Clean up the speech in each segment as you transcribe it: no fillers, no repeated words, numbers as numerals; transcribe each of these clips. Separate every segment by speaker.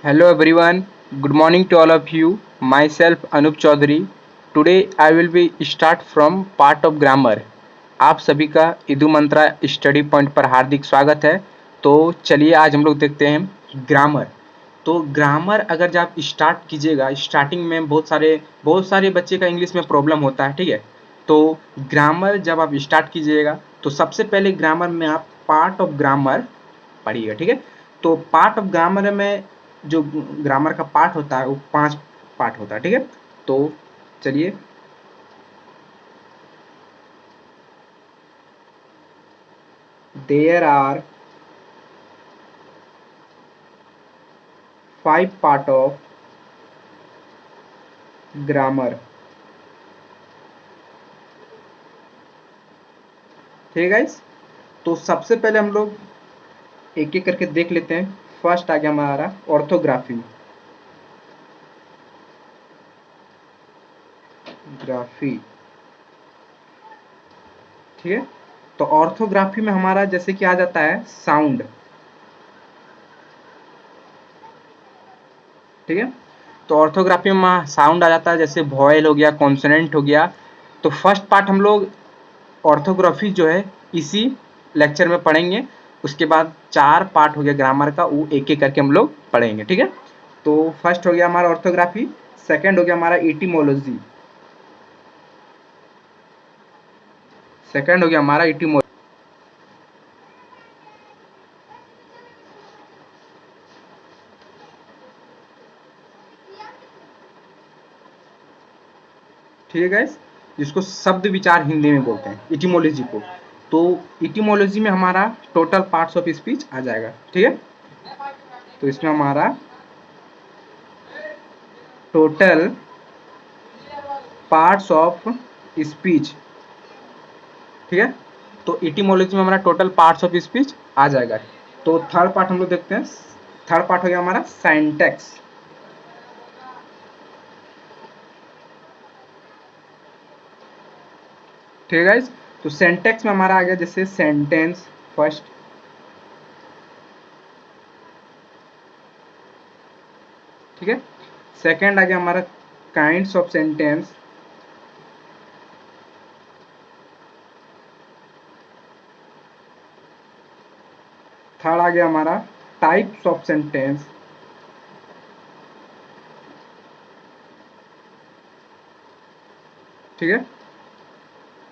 Speaker 1: Hello everyone, good morning to all of you. Myself Anup Chaudhary. Today I will be start from part of grammar. आप सभी का इदु मंत्रा study point पर हार्दिक स्वागत है। तो चलिए आज हम लोग देखते हैं ग्रामर। तो ग्रामर अगर जब आप स्टार्ट कीजिएगा, स्टार्टिंग में बहुत सारे बच्चे का इंग्लिश में प्रॉब्लम होता है, ठीक है। तो ग्रामर जब आप स्टार्ट कीजिएगा तो सबसे पहले ग्रामर में आप पार्ट ऑफ ग्रामर पढ़िएगा, ठीक है। तो पार्ट ऑफ ग्रामर में जो ग्रामर का पार्ट होता है वो 5 पार्ट होता है, ठीक है। तो चलिए there are 5 part of grammar, ठीक है गाइस। तो सबसे पहले हम लोग एक एक करके देख लेते हैं। फर्स्ट आ गया हमारा ऑर्थोग्राफी। ठीक है। तो ऑर्थोग्राफी में हमारा जैसे कि आ जाता है साउंड, ठीक है। तो ऑर्थोग्राफी में साउंड आ जाता है, जैसे वॉयल हो गया, कॉन्सोनेंट हो गया। तो फर्स्ट पार्ट हम लोग ऑर्थोग्राफी जो है इसी लेक्चर में पढ़ेंगे। उसके बाद 4 पार्ट हो गया ग्रामर का, वो एक एक करके हम लोग पढ़ेंगे, ठीक है। तो फर्स्ट हो गया हमारा ऑर्थोग्राफी, सेकंड हो गया हमारा इटिमोलॉजी, ठीक है गाइस, जिसको शब्द विचार हिंदी में बोलते हैं इटिमोलॉजी को। तो इटिमोलॉजी में हमारा टोटल पार्ट्स ऑफ स्पीच आ जाएगा, ठीक है। तो इसमें हमारा टोटल पार्ट्स ऑफ स्पीच, ठीक है। तो इटिमोलॉजी में हमारा टोटल पार्ट्स ऑफ स्पीच आ जाएगा। तो थर्ड पार्ट हम लोग देखते हैं। थर्ड पार्ट हो गया हमारा सिंटैक्स, ठीक है गाइस। तो सिंटैक्स में हमारा आ गया जैसे सेंटेंस फर्स्ट, ठीक है। सेकंड आ गया हमारा काइंड्स ऑफ सेंटेंस, थर्ड आ गया हमारा टाइप्स ऑफ सेंटेंस, ठीक है।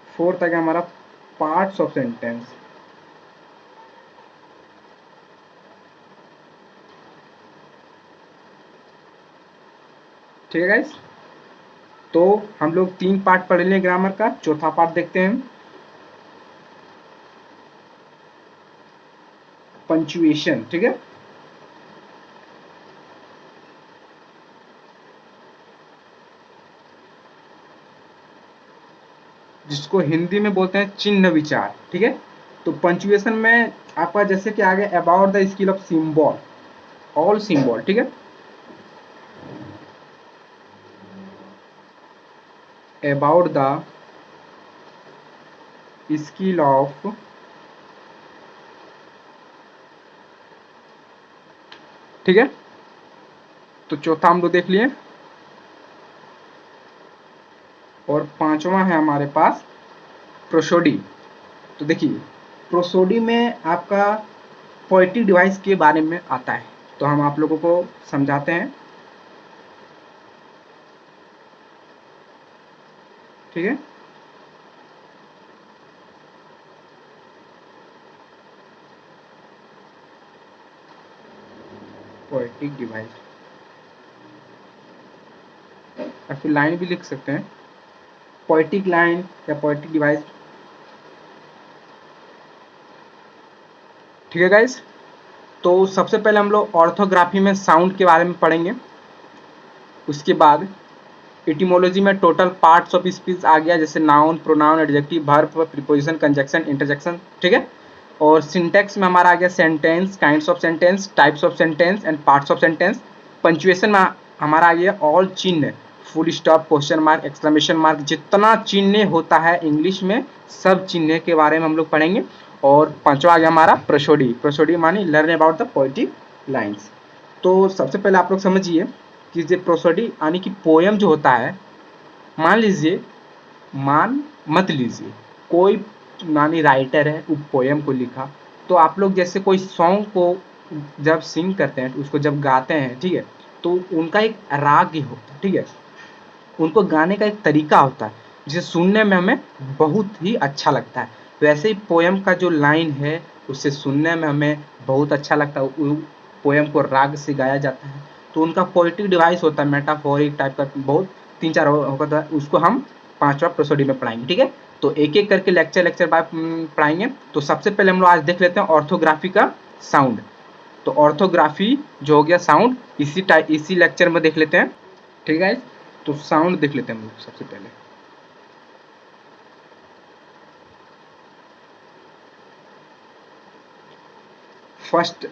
Speaker 1: फोर्थ आ गया हमारा पार्ट्स ऑफ सेंटेंस, ठीक है गाइस। तो हम लोग 3 पार्ट पढ़ लिए ग्रामर का। चौथा पार्ट देखते हैं, पंचुएशन, ठीक है। जिसको हिंदी में बोलते हैं चिन्ह विचार, ठीक है। तो पंचुएशन में आपका जैसे कि आ गया about the skill of symbol, all symbol, ठीक है। अबाउट द स्किल ऑफ, ठीक है। तो चौथा हम लोग देख लिए, और पांचवा है हमारे पास प्रोसोडी। तो देखिए प्रोसोडी में आपका पोएटिक डिवाइस के बारे में आता है, तो हम आप लोगों को समझाते हैं, ठीक है। पोएटिक डिवाइस, या फिर लाइन भी लिख सकते हैं, पोएटिक लाइन या पोएटिक डिवाइस, ठीक है गाइस। तो सबसे पहले हम लोग ऑर्थोग्राफी में साउंड के बारे में पढ़ेंगे। उसके बाद इटिमोलॉजी में टोटल पार्ट्स ऑफ स्पीच आ गया, जैसे noun, pronoun, adjective, verb, preposition, conjunction, interjection, ठीक है। और सिंटैक्स में हमारा आ गया sentence, kinds of sentence, types of sentence and parts of sentence. Punctuation में हमारा आ गया ऑल चिन्ह, full stop, question mark, exclamation mark, जितना चिन्ह होता है इंग्लिश में सब चिन्ह के बारे में हम लोग पढ़ेंगे। और पांचवा आ गया हमारा प्रोसोडी। प्रोसोडी मानी learn about the poetic lines. तो सबसे पहले आप लोग समझिए कि जो प्रोसोडी यानी कि पोयम जो होता है, मान मत लीजिए कोई मानी राइटर है वो पोयम को लिखा, तो आप लोग जैसे कोई सॉन्ग को जब सिंग करते हैं, उसको जब गाते हैं, ठीक है, तो उनका एक राग ही होता है, ठीक है, उनको गाने का एक तरीका होता है जिसे सुनने में हमें बहुत ही अच्छा लगता है। वैसे ही पोयम का जो लाइन है उसे सुनने में हमें बहुत अच्छा लगता है। पोयम को राग से गाया जाता है, तो उनका पोएटिक डिवाइस होता है, मेटाफोरिक टाइप का, बहुत 3-4 होता है, उसको हम 5वां प्रोसोडी में पढ़ाएंगे, ठीक है। तो एक एक करके लेक्चर बाय पढ़ाएंगे। तो सबसे पहले हम लोग आज देख लेते हैं ऑर्थोग्राफी का साउंड। तो ऑर्थोग्राफी जो हो गया साउंड, इसी लेक्चर में देख लेते हैं, ठीक है। तो साउंड देख लेते हैं हम लोग सबसे पहले। फर्स्ट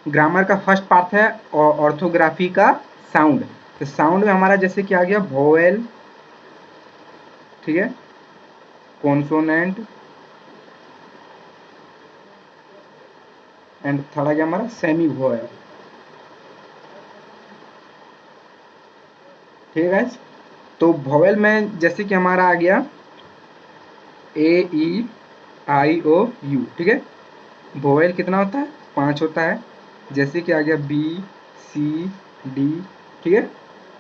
Speaker 1: ग्रामर का फर्स्ट पार्ट है ऑर्थोग्राफी का साउंड। तो साउंड में हमारा जैसे कि आ गया वोवेल, ठीक है, कॉन्सोनेंट, एंड थर्ड आ गया हमारा सेमी वोवेल, ठीक है। तो वोवेल में जैसे कि हमारा आ गया ए ई आई ओ यू, ठीक है। वोवेल कितना होता है? 5 होता है। जैसे कि आ गया बी सी डी, ठीक है,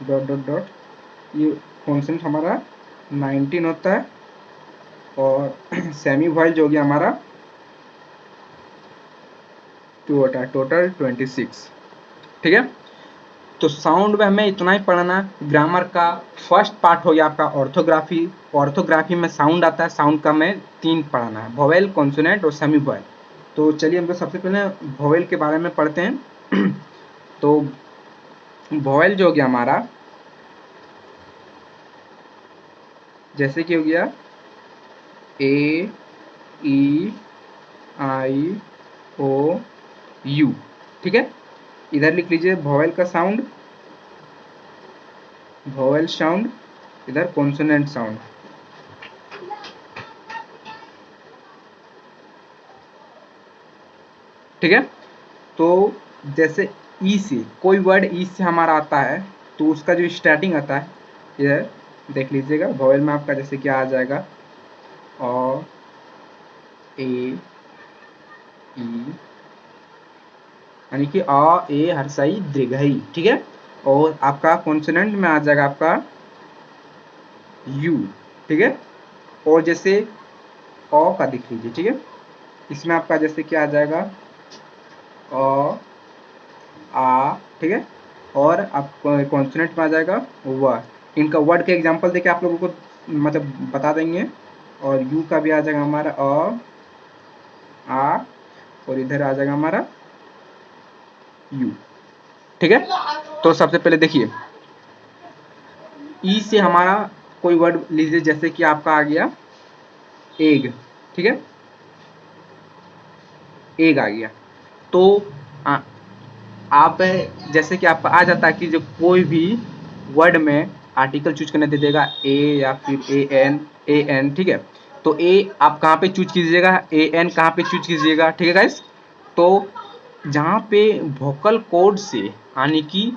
Speaker 1: डॉट डॉट डॉट, ये कॉन्सेंट हमारा 19 होता है। और सेमी वॉइल जो हो गया हमारा 2 होता है, टोटल 26, ठीक है। तो साउंड में हमें इतना ही पढ़ना। ग्रामर का फर्स्ट पार्ट हो गया आपका ऑर्थोग्राफी। ऑर्थोग्राफी में साउंड आता है, साउंड का हमें 3 पढ़ना है, वोवेल, कॉन्सोनेंट और सेमी वोवेल। तो चलिए हम लोग सबसे पहले वोवेल के बारे में पढ़ते हैं। तो वोवेल जो हो गया हमारा, जैसे कि हो गया ए ई आई ओ यू, ठीक है। इधर लिख लीजिए वोवेल का साउंड, वोवेल साउंड, इधर कॉन्सोनेंट साउंड, ठीक है। तो जैसे ई से कोई वर्ड ई से हमारा आता है, तो उसका जो स्टार्टिंग आता है, इधर देख लीजिएगा वोवेल में आपका जैसे क्या आ जाएगा, अ ए ई, यानी कि अ ए हर्षई दीर्घई, ठीक है। और आपका कॉन्सोनेंट में आ जाएगा आपका यू, ठीक है। और जैसे अ का दिख लीजिए, ठीक है, इसमें आपका जैसे क्या आ जाएगा अ आ, ठीक है। और आप कॉन्सोनेंट में आ जाएगा व। इनका वर्ड के एग्जांपल देके आप लोगों को मतलब बता देंगे। और यू का भी आ जाएगा हमारा अ आ, और इधर आ जाएगा हमारा यू, ठीक है। तो सबसे पहले देखिए ई से हमारा कोई वर्ड लीजिए, जैसे कि आपका आ गया एग, ठीक है, एग आ गया। तो आप जैसे कि आपका आ जाता है कि जो कोई भी वर्ड में आर्टिकल चूज करने दे देगा ए या फिर ए एन, ठीक है। तो ए आप कहाँ पे चूज कीजिएगा, ए एन कहाँ पे चूज कीजिएगा, ठीक है गाइस। तो जहाँ पे वोकल कोड से, यानी कि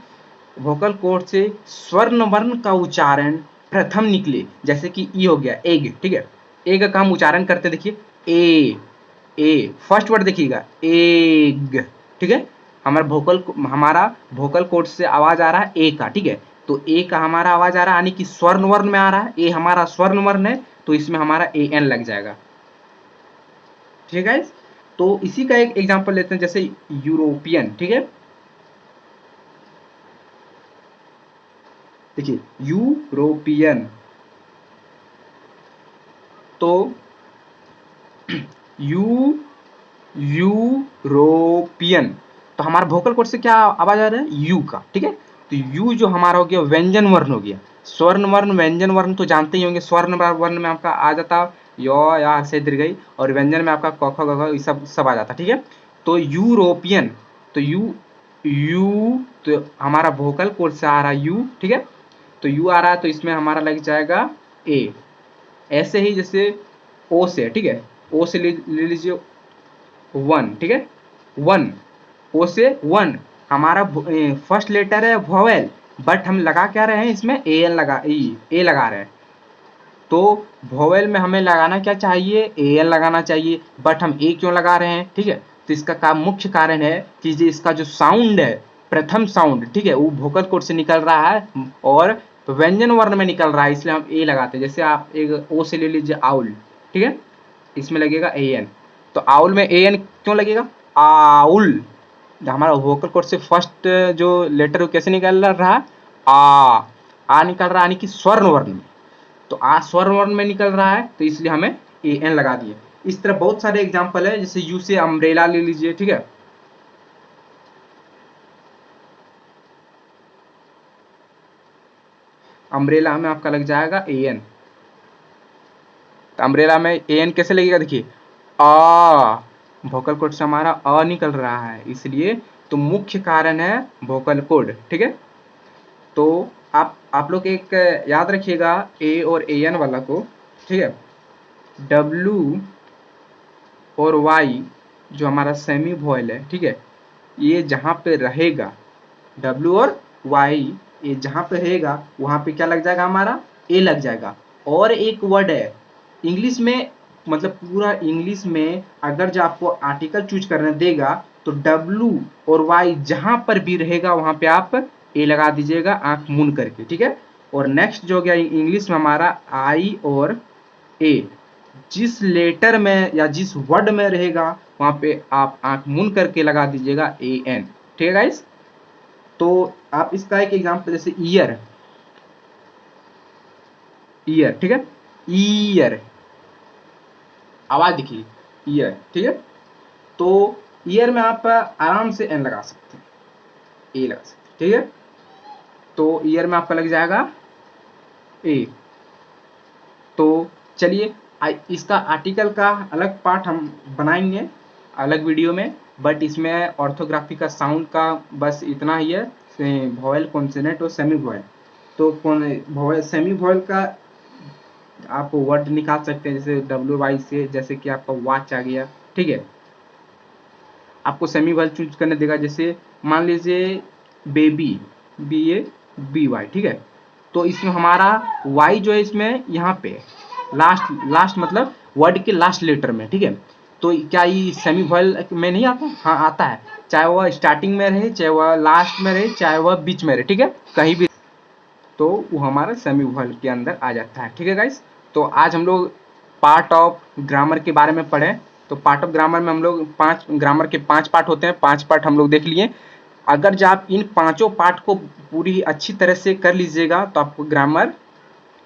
Speaker 1: वोकल कोड से स्वर्ण वर्ण का उच्चारण प्रथम निकले, जैसे कि ई हो गया एग, ठीक है। ए का हम उच्चारण करते देखिए ए फर्स्ट वर्ड देखिएगा एग, ठीक है। हमारा वोकल कोड से आवाज आ रहा है ए का, ठीक है। तो ए का हमारा आवाज आ रहा है, यानी कि स्वर्ण वर्ण में आ रहा है, ए हमारा स्वर्ण वर्ण है, तो इसमें हमारा ए एन लग जाएगा, ठीक है। तो इसी का एक एग्जांपल लेते हैं, जैसे यूरोपियन, ठीक है। देखिए यूरोपियन, तो यू यूरोपियन, तो हमारा वोकल कोड से क्या आवाज आ रहा है यू का, ठीक है। तो यू जो हमारा हो गया व्यंजन वर्ण हो गया। स्वर्ण वर्ण व्यंजन वर्ण तो जानते ही होंगे, स्वर्ण वर्ण में आपका आ जाता यो या से दीर्घई, और व्यंजन में आपका क ख ग घ ये सब आ जाता, ठीक है। तो यूरोपियन, तो यू तो हमारा वोकल कोड से आ रहा है यू, ठीक है। तो यू आ रहा है, तो इसमें हमारा लग जाएगा ए। ऐसे ही जैसे ओ से, ठीक है, ओ से ले लीजिए वन, ठीक है, वन, ओ से वन, हमारा फर्स्ट लेटर है वोवेल, बट हम लगा क्या रहे हैं इसमें, ए लगा रहे हैं। तो वोवेल में हमें लगाना क्या चाहिए, ए एन लगाना चाहिए, बट हम ए क्यों लगा रहे हैं, ठीक है। तो इसका मुख्य कारण है कि इसका जो साउंड है, प्रथम साउंड, ठीक है, वो वोकल कॉर्ड से निकल रहा है और व्यंजन वर्ण में निकल रहा है, इसलिए हम ए लगाते हैं। जैसे आप एक ओ से ले लीजिए आउल, ठीक है, इसमें लगेगा ए एन। तो आउल में ए एन क्यों लगेगा, आउल, हमारा वोकल कॉर्ड से फर्स्ट जो लेटर कैसे निकल रहा है, आ निकल रहा है, यानी कि स्वर्ण वर्ण में। तो आ स्वर्ण वर्ण में निकल रहा है, तो इसलिए हमें ए एन लगा दिए। इस तरह बहुत सारे एग्जाम्पल है, जैसे यू से अम्ब्रेला ले लीजिए, ठीक है, अम्ब्रेला में आपका लग जाएगा ए एन। तो अम्ब्रेला में ए एन कैसे लगेगा, देखिए आ, वोकल कोड से हमारा अ निकल रहा है, इसलिए तो मुख्य कारण है वोकल कोड, ठीक है। तो आप लोग एक याद रखिएगा ए और ए एन वाला को, ठीक है। डब्ल्यू और वाई जो हमारा सेमी वॉयल है, ठीक है, ये जहाँ पे रहेगा, डब्ल्यू और वाई ये जहाँ पे रहेगा वहाँ पे क्या लग जाएगा, हमारा ए लग जाएगा। और एक वर्ड है इंग्लिश में, मतलब पूरा इंग्लिश में अगर जो आपको आर्टिकल चूज करने देगा तो डब्ल्यू और वाई जहाँ पर भी रहेगा वहाँ पे आप ए लगा दीजिएगा आंख मूंद करके, ठीक है। और नेक्स्ट जो हो गया इंग्लिश में हमारा आई और ए, जिस लेटर में या जिस वर्ड में रहेगा वहाँ पे आप आंख मूंद करके लगा दीजिएगा ए एन, ठीक है गाइस। तो आप इसका एक एग्जांपल जैसे ईयर, ईयर, ठीक है, ईयर, आवाज दिखिए, ईयर, ठीक है। तो ईयर में आप आराम से एन लगा सकते हैं, ए लगा सकते हैं, ठीक है। तो ईयर में आपका लग जाएगा ए। तो चलिए इसका आर्टिकल का अलग पार्ट हम बनाएंगे अलग वीडियो में, बट इसमें ऑर्थोग्राफी का साउंड का बस इतना ही है, वॉयल, कॉन्सोनेंट और सेमी वॉयल। तो वॉयल सेमी वॉयल का आप वर्ड निकाल सकते हैं, जैसे डब्ल्यू वाई से, जैसे कि आपका वॉच आ गया, ठीक है। आपको सेमी वॉयल चूज करने देगा, जैसे मान लीजिए baby, B A B Y, ठीक है। तो इसमें हमारा वाई जो है इसमें यहाँ पे लास्ट मतलब वर्ड के लास्ट लेटर में, ठीक है। तो क्या ये सेमी वॉयल में नहीं आता, हाँ आता है, चाहे वह स्टार्टिंग में रहे, चाहे वह लास्ट में रहे, चाहे वह बीच में रहे, ठीक है, कहीं भी, तो वो हमारा सेमी वॉयल के अंदर आ जाता है, ठीक है गाइस। तो आज हम लोग पार्ट ऑफ ग्रामर के बारे में पढ़े। तो पार्ट ऑफ ग्रामर में हम लोग ग्रामर के 5 पार्ट होते हैं, 5 पार्ट हम लोग देख लिए। अगर जब आप इन 5 पार्ट को पूरी अच्छी तरह से कर लीजिएगा तो आपको ग्रामर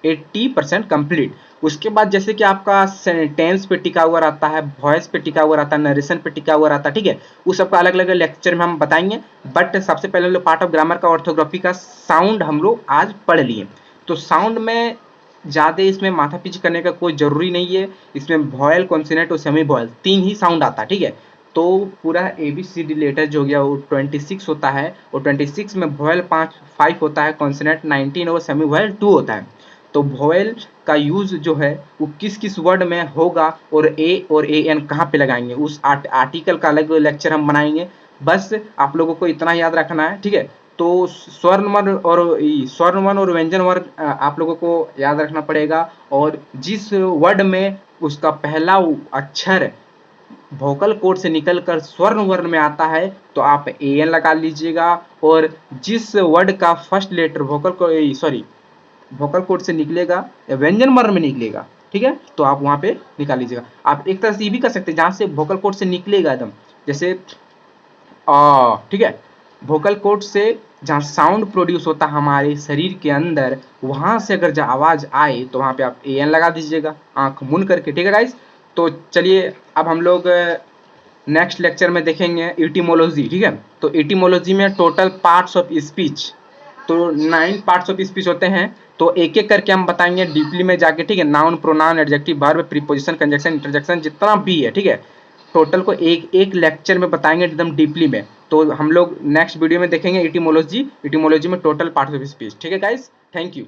Speaker 1: 80% कंप्लीट। उसके बाद जैसे कि आपका सेंटेंस पे टिका हुआ रहता है, वॉइस पे टिका हुआ रहता है, नरेशन पे टिका हुआ रहता है, ठीक है, उस सबका अलग अलग लेक्चर में हम बताएंगे। बट सबसे पहले हम लोग पार्ट ऑफ ग्रामर का ऑर्थोग्राफी का साउंड हम लोग आज पढ़ लिए। तो साउंड में ज़्यादा इसमें माथा पीछी करने का कोई ज़रूरी नहीं है, इसमें वॉयल, कॉन्सोनेंट और सेमी वॉयल 3 ही साउंड आता है, ठीक है। तो पूरा ABCD लेटर जो हो गया वो 26 होता है, और 26 में वॉयल 5 होता है, कॉन्सोनेंट 19 और सेमी वॉयल 2 होता है। तो वॉयल का यूज जो है वो किस किस वर्ड में होगा और ए और ए एन कहाँ पे लगाएंगे, उस आर्टिकल का अलग लेक्चर हम बनाएंगे। बस आप लोगों को इतना याद रखना है, ठीक है। तो स्वर्ण वर्ण और व्यंजन वर्ण आप लोगों को याद रखना पड़ेगा, और जिस वर्ड में उसका पहला अक्षर वोकल कोड से निकलकर स्वर्ण वर्ण में आता है तो आप ए एन लगा लीजिएगा, और जिस वर्ड का फर्स्ट लेटर वोकल कोड से निकलेगा या व्यंजन वर्ण में निकलेगा, ठीक है, तो आप वहां पे निकाल लीजिएगा। आप एक तरह से ये भी कर सकते हैं, जहां से वोकल कोड से निकलेगा एकदम, जैसे ठीक है, वोकल कोड से जहाँ साउंड प्रोड्यूस होता है हमारे शरीर के अंदर, वहां से अगर जब आवाज आए तो वहां पे आप ए एन लगा दीजिएगा आंख मूंद करके, ठीक है गाइस। तो चलिए अब हम लोग नेक्स्ट लेक्चर में देखेंगे इटिमोलॉजी, ठीक है। तो इटिमोलॉजी में टोटल पार्ट्स ऑफ स्पीच, तो 9 पार्ट्स ऑफ स्पीच होते हैं। तो एक एक करके हम बताएंगे डीपली में जाके, ठीक है। Noun, pronoun, adjective, verb, preposition, conjunction, interjection, जितना भी है, ठीक है, टोटल को एक एक लेक्चर में बताएंगे एकदम डीपली में। तो हम लोग नेक्स्ट वीडियो में देखेंगे इटिमोलॉजी में टोटल पार्ट्स ऑफ स्पीच, ठीक है गाइस। Thank you.